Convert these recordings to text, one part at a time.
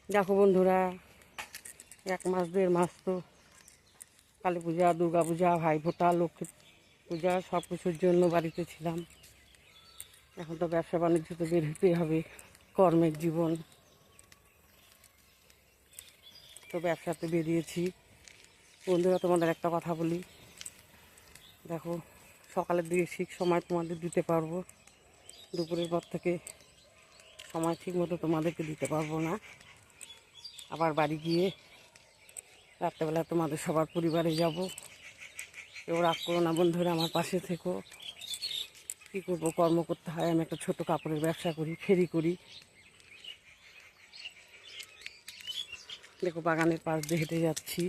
দেখো বন্ধুরা, 1 মাস 1.5 মাস তো কালী পূজা, দুর্গা পূজা, ভাইফোঁটা, লক্ষ্মী পূজা সব কিছুর জন্য বাড়িতে ছিলাম। এখন তো ব্যবসা বাণিজ্য তো বের হতেই হবে, কর্মের জীবন। তো ব্যবসাতে বেরিয়েছি। বন্ধুরা, তোমাদের একটা কথা বলি, দেখো সকালের দিকে ঠিক সময় তোমাদের দিতে পারবো, দুপুরের পর থেকে সময় ঠিক মতো তোমাদেরকে দিতে পারবো না। আবার বাড়ি গিয়ে রাত্রেবেলা তোমাদের সবার পরিবারে যাব। কেউ রাগ করো না বন্ধুরা, আমার পাশে থেকো। কী করবো, কর্ম করতে হয়। আমি একটা ছোট কাপড়ের ব্যবসা করি, ফেরি করি। দেখো বাগানের পাশ দিয়ে হেঁটে যাচ্ছি।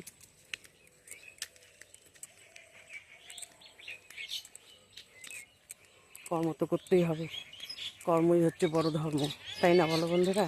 কর্ম তো করতেই হবে, কর্মই হচ্ছে বড় ধর্ম, তাই না বলো বন্ধুরা?